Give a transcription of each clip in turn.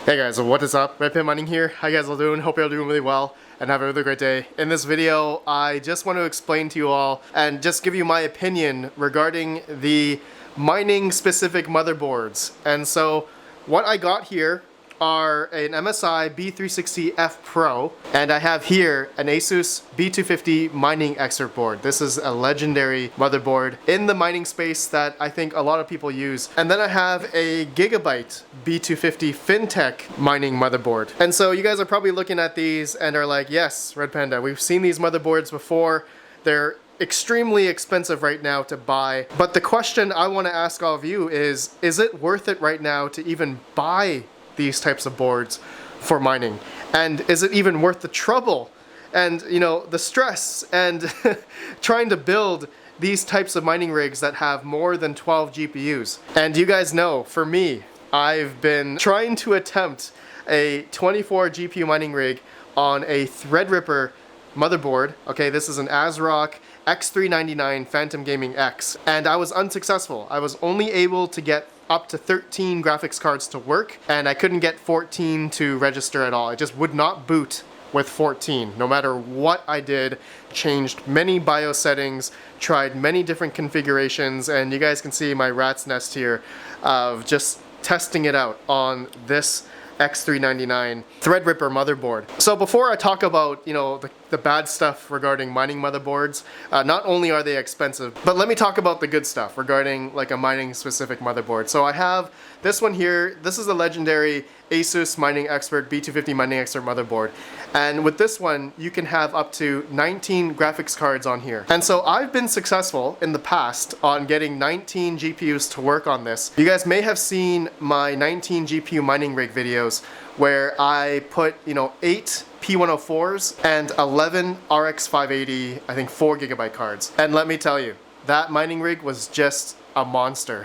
Hey guys, what is up? RedPandaMining here. How you guys all doing? Hope you're all doing really well and have a really great day. In this video, I just want to explain to you all and just give you my opinion regarding the mining specific motherboards. And so what I got here are an MSI B360F Pro, and I have here an Asus B250 mining expert board. This is a legendary motherboard in the mining space that I think a lot of people use. And then I have a Gigabyte B250 FinTech mining motherboard. And so you guys are probably looking at these and are like, yes, Red Panda, we've seen these motherboards before. They're extremely expensive right now to buy. But the question I want to ask all of you is it worth it right now to even buy these types of boards for mining? And is it even worth the trouble and, you know, the stress and trying to build these types of mining rigs that have more than 12 GPUs? And you guys know, for me, I've been trying to attempt a 24 GPU mining rig on a Threadripper motherboard. Okay, this is an ASRock X399 Phantom Gaming X, and I was unsuccessful. I was only able to get up to 13 graphics cards to work, and I couldn't get 14 to register at all. It just would not boot with 14, no matter what I did. Changed many BIOS settings, tried many different configurations, and you guys can see my rat's nest here of just testing it out on this X399 Threadripper motherboard. So before I talk about, you know, the bad stuff regarding mining motherboards, not only are they expensive, but let me talk about the good stuff regarding like a mining specific motherboard. So I have this one here. This is a legendary Asus Mining Expert B250 Mining Expert motherboard. And with this one, you can have up to 19 graphics cards on here. And so I've been successful in the past on getting 19 GPUs to work on this. You guys may have seen my 19 GPU mining rig videos where I put, you know, 8 P104s and 11 RX 580, I think 4 GB cards. And let me tell you, that mining rig was just a monster.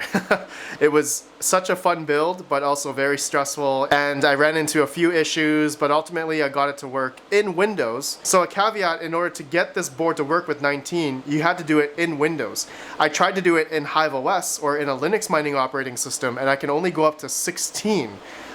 It was such a fun build, but also very stressful, and I ran into a few issues, but ultimately I got it to work in Windows. So a caveat, in order to get this board to work with 19, you had to do it in Windows. I tried to do it in Hive OS or in a Linux mining operating system, and I can only go up to 16.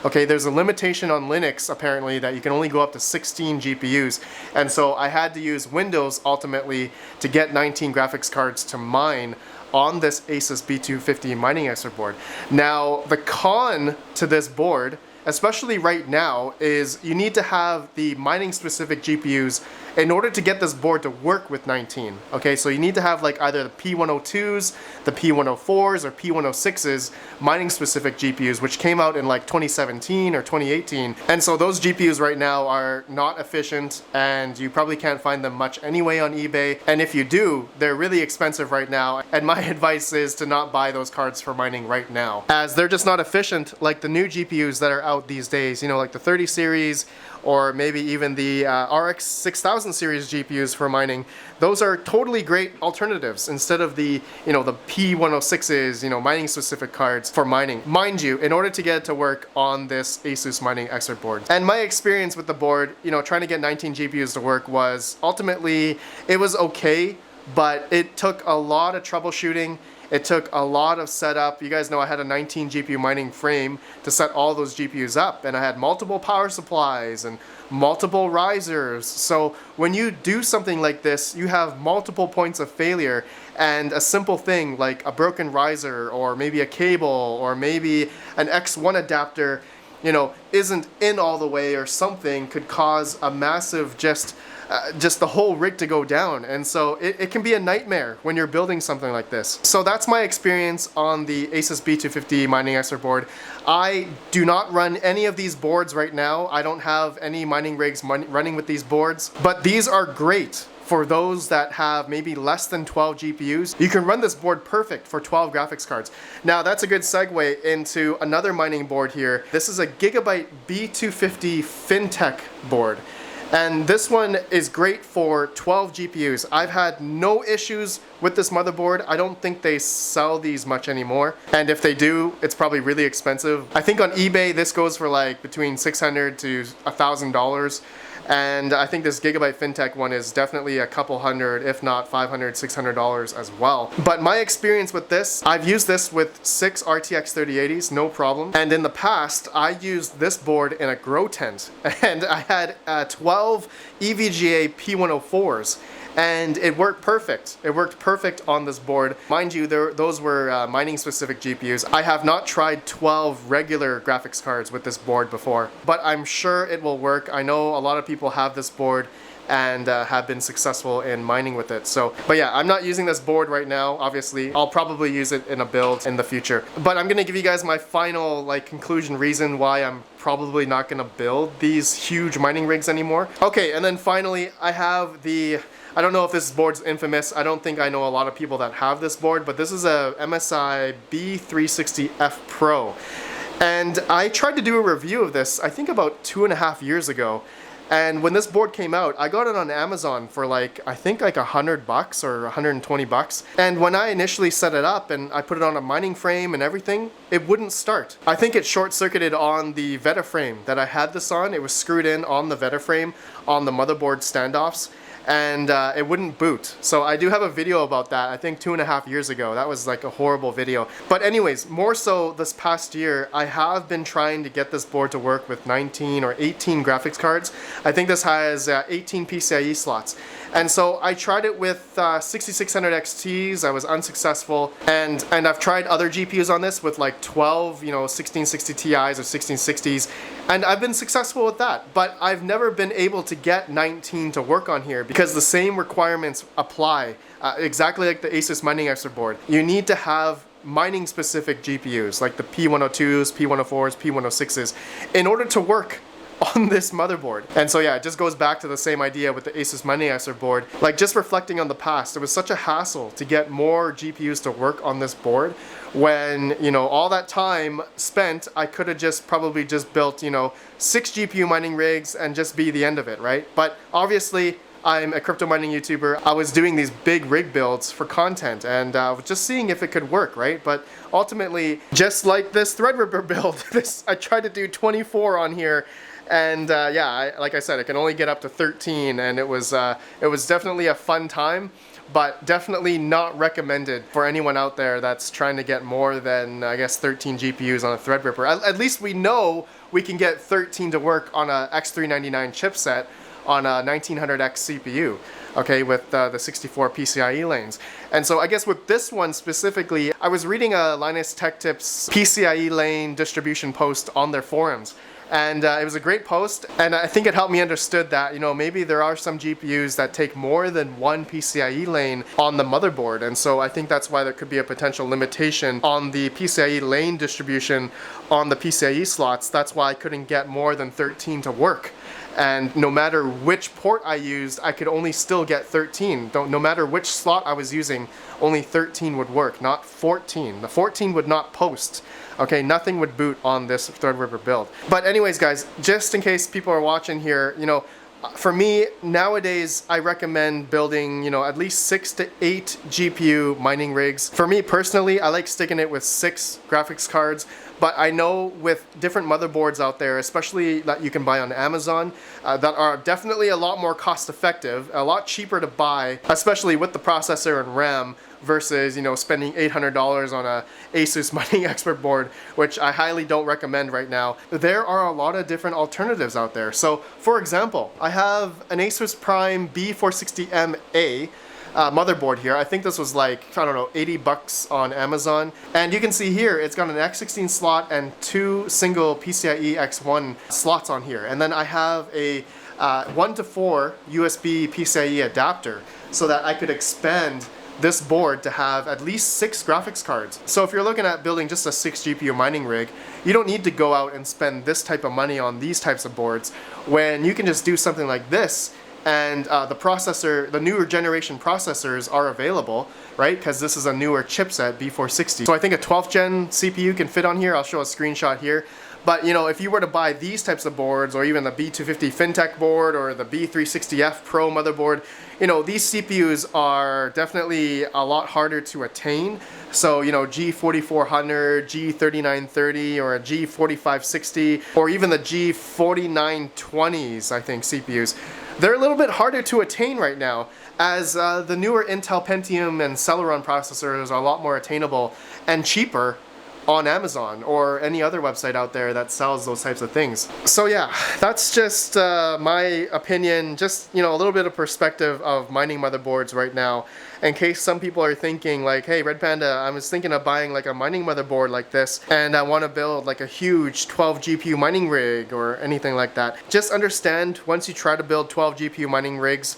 Okay, there's a limitation on Linux apparently that you can only go up to 16 GPUs, and so I had to use Windows ultimately to get 19 graphics cards to mine on this Asus B250 mining expert board. Now, the con to this board, especially right now, is you need to have the mining specific GPUs in order to get this board to work with 19. Okay, so you need to have like either the P102s, the P104s, or P106s mining specific GPUs, which came out in like 2017 or 2018. And so those GPUs right now are not efficient, and you probably can't find them much anyway on eBay. And if you do, they're really expensive right now. And my advice is to not buy those cards for mining right now, as they're just not efficient like the new GPUs that are out these days, you know, like the 30 series or maybe even the RX 6000 series GPUs for mining. Those are totally great alternatives instead of the, you know, the P106s, you know, mining specific cards for mining. Mind you, in order to get it to work on this Asus Mining Expert board. And my experience with the board, you know, trying to get 19 GPUs to work was ultimately, it was okay, but it took a lot of troubleshooting. It took a lot of setup. You guys know I had a 19 GPU mining frame to set all those GPUs up, and I had multiple power supplies and multiple risers. So when you do something like this, you have multiple points of failure, and a simple thing like a broken riser or maybe a cable or maybe an X1 adapter, you know, isn't in all the way or something could cause a massive just the whole rig to go down. And so it can be a nightmare when you're building something like this. So that's my experience on the Asus B250 Mining Expert board. I do not run any of these boards right now. I don't have any mining rigs running with these boards, but these are great for those that have maybe less than 12 GPUs, you can run this board perfect for 12 graphics cards. Now that's a good segue into another mining board here. This is a Gigabyte B250 FinTech board. And this one is great for 12 GPUs. I've had no issues with this motherboard. I don't think they sell these much anymore. And if they do, it's probably really expensive. I think on eBay, this goes for like between $600 to $1,000. And I think this Gigabyte FinTech one is definitely a couple hundred, if not $500, $600 as well. But my experience with this, I've used this with 6 RTX 3080s, no problem. And in the past, I used this board in a grow tent. And I had 12 EVGA P104s. And it worked perfect. It worked perfect on this board. Mind you, those were mining specific GPUs. I have not tried 12 regular graphics cards with this board before, but I'm sure it will work. I know a lot of people have this board and have been successful in mining with it. So, but yeah, I'm not using this board right now, obviously. I'll probably use it in a build in the future. But I'm gonna give you guys my final conclusion reason why I'm probably not gonna build these huge mining rigs anymore. Okay, and then finally, I have I don't know if this board's infamous. I don't think I know a lot of people that have this board, but this is a MSI B360F Pro. And I tried to do a review of this, I think about 2.5 years ago. And when this board came out, I got it on Amazon for I think $100 or $120. And when I initially set it up and I put it on a mining frame and everything, it wouldn't start. I think it short-circuited on the Veta frame that I had this on. It was screwed in on the Veta frame on the motherboard standoffs. And it wouldn't boot. So I do have a video about that, I think 2.5 years ago. That was like a horrible video. But anyways, more so this past year, I have been trying to get this board to work with 19 or 18 graphics cards. I think this has 18 PCIe slots. And so I tried it with 6600 XTs, I was unsuccessful. And I've tried other GPUs on this with 12, 1660 Ti's or 1660s. And I've been successful with that. But I've never been able to get 19 to work on here because the same requirements apply, exactly like the Asus Mining Expert board. You need to have mining specific GPUs like the P102s, P104s, P106s in order to work on this motherboard. And so yeah, it just goes back to the same idea with the Asus Mining Expert board. Just reflecting on the past, it was such a hassle to get more GPUs to work on this board when, all that time spent, I could have probably just built, 6 GPU mining rigs and just be the end of it, right? But obviously, I'm a crypto mining YouTuber. I was doing these big rig builds for content and just seeing if it could work, right? But ultimately, just like this Threadripper build, I tried to do 24 on here. And like I said, it can only get up to 13, and it was definitely a fun time, but definitely not recommended for anyone out there that's trying to get more than, I guess, 13 GPUs on a Threadripper. At least we know we can get 13 to work on a X399 chipset on a 1900X CPU, okay, with the 64 PCIe lanes. And so I guess with this one specifically, I was reading a Linus Tech Tips PCIe lane distribution post on their forums. And it was a great post, and I think it helped me understood that, maybe there are some GPUs that take more than one PCIe lane on the motherboard. And so I think that's why there could be a potential limitation on the PCIe lane distribution on the PCIe slots. That's why I couldn't get more than 13 to work. And no matter which port I used, I could only still get 13. No matter which slot I was using, only 13 would work, not 14. The 14 would not post. Okay, nothing would boot on this Threadripper build. But anyways, guys, just in case people are watching here, for me, nowadays, I recommend building, at least 6 to 8 GPU mining rigs. For me personally, I like sticking it with 6 graphics cards. But I know with different motherboards out there, especially that you can buy on Amazon, that are definitely a lot more cost effective, a lot cheaper to buy, especially with the processor and RAM, versus spending $800 on a Asus Mining Expert board, which I highly don't recommend right now. There are a lot of different alternatives out there. So for example, I have an Asus Prime B460MA motherboard here. I think this was $80 on Amazon. And you can see here, it's got an X16 slot and 2 single PCIe X1 slots on here. And then I have a 1 to 4 USB PCIe adapter so that I could expand this board to have at least 6 graphics cards. So if you're looking at building just a 6 GPU mining rig, you don't need to go out and spend this type of money on these types of boards when you can just do something like this and the newer generation processors are available, right? Because this is a newer chipset, B460. So I think a 12th gen CPU can fit on here. I'll show a screenshot here. But you know, if you were to buy these types of boards, or even the B250 FinTech board, or the B360F Pro motherboard, you know, these CPUs are definitely a lot harder to attain. So, you know, G4400, G3930, or a G4560, or even the G4920s, I think, CPUs, they're a little bit harder to attain right now, as the newer Intel Pentium and Celeron processors are a lot more attainable and cheaper on Amazon or any other website out there that sells those types of things. So yeah, that's just my opinion, just, you know, a little bit of perspective of mining motherboards right now, in case some people are thinking like, hey, Red Panda, I was thinking of buying like a mining motherboard like this, and I want to build like a huge 12 GPU mining rig or anything like that. Just understand, once you try to build 12 GPU mining rigs,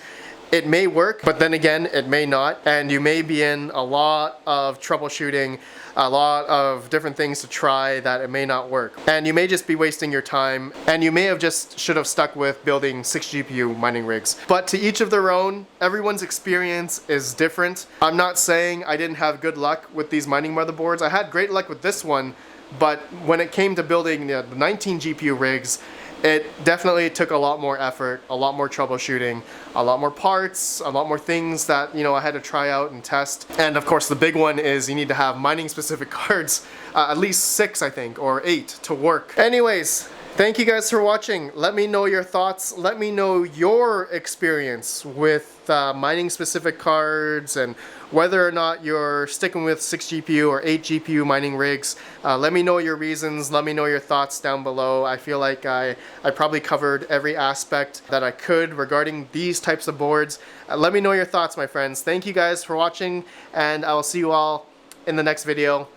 it may work, but then again, it may not, and you may be in a lot of troubleshooting, a lot of different things to try that it may not work. And you may just be wasting your time, and you may have should have stuck with building 6 GPU mining rigs. But to each of their own, everyone's experience is different. I'm not saying I didn't have good luck with these mining motherboards. I had great luck with this one, but when it came to building the 19 GPU rigs, it definitely took a lot more effort, a lot more troubleshooting, a lot more parts, a lot more things that, you know, I had to try out and test. And of course, the big one is you need to have mining specific cards, at least 6, I think, or 8 to work. Anyways, thank you guys for watching. Let me know your thoughts. Let me know your experience with mining specific cards, and whether or not you're sticking with 6 GPU or 8 GPU mining rigs. Let me know your reasons. Let me know your thoughts down below. I feel like I probably covered every aspect that I could regarding these types of boards. Let me know your thoughts, my friends. Thank you guys for watching, and I will see you all in the next video.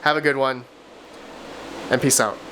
Have a good one, and peace out.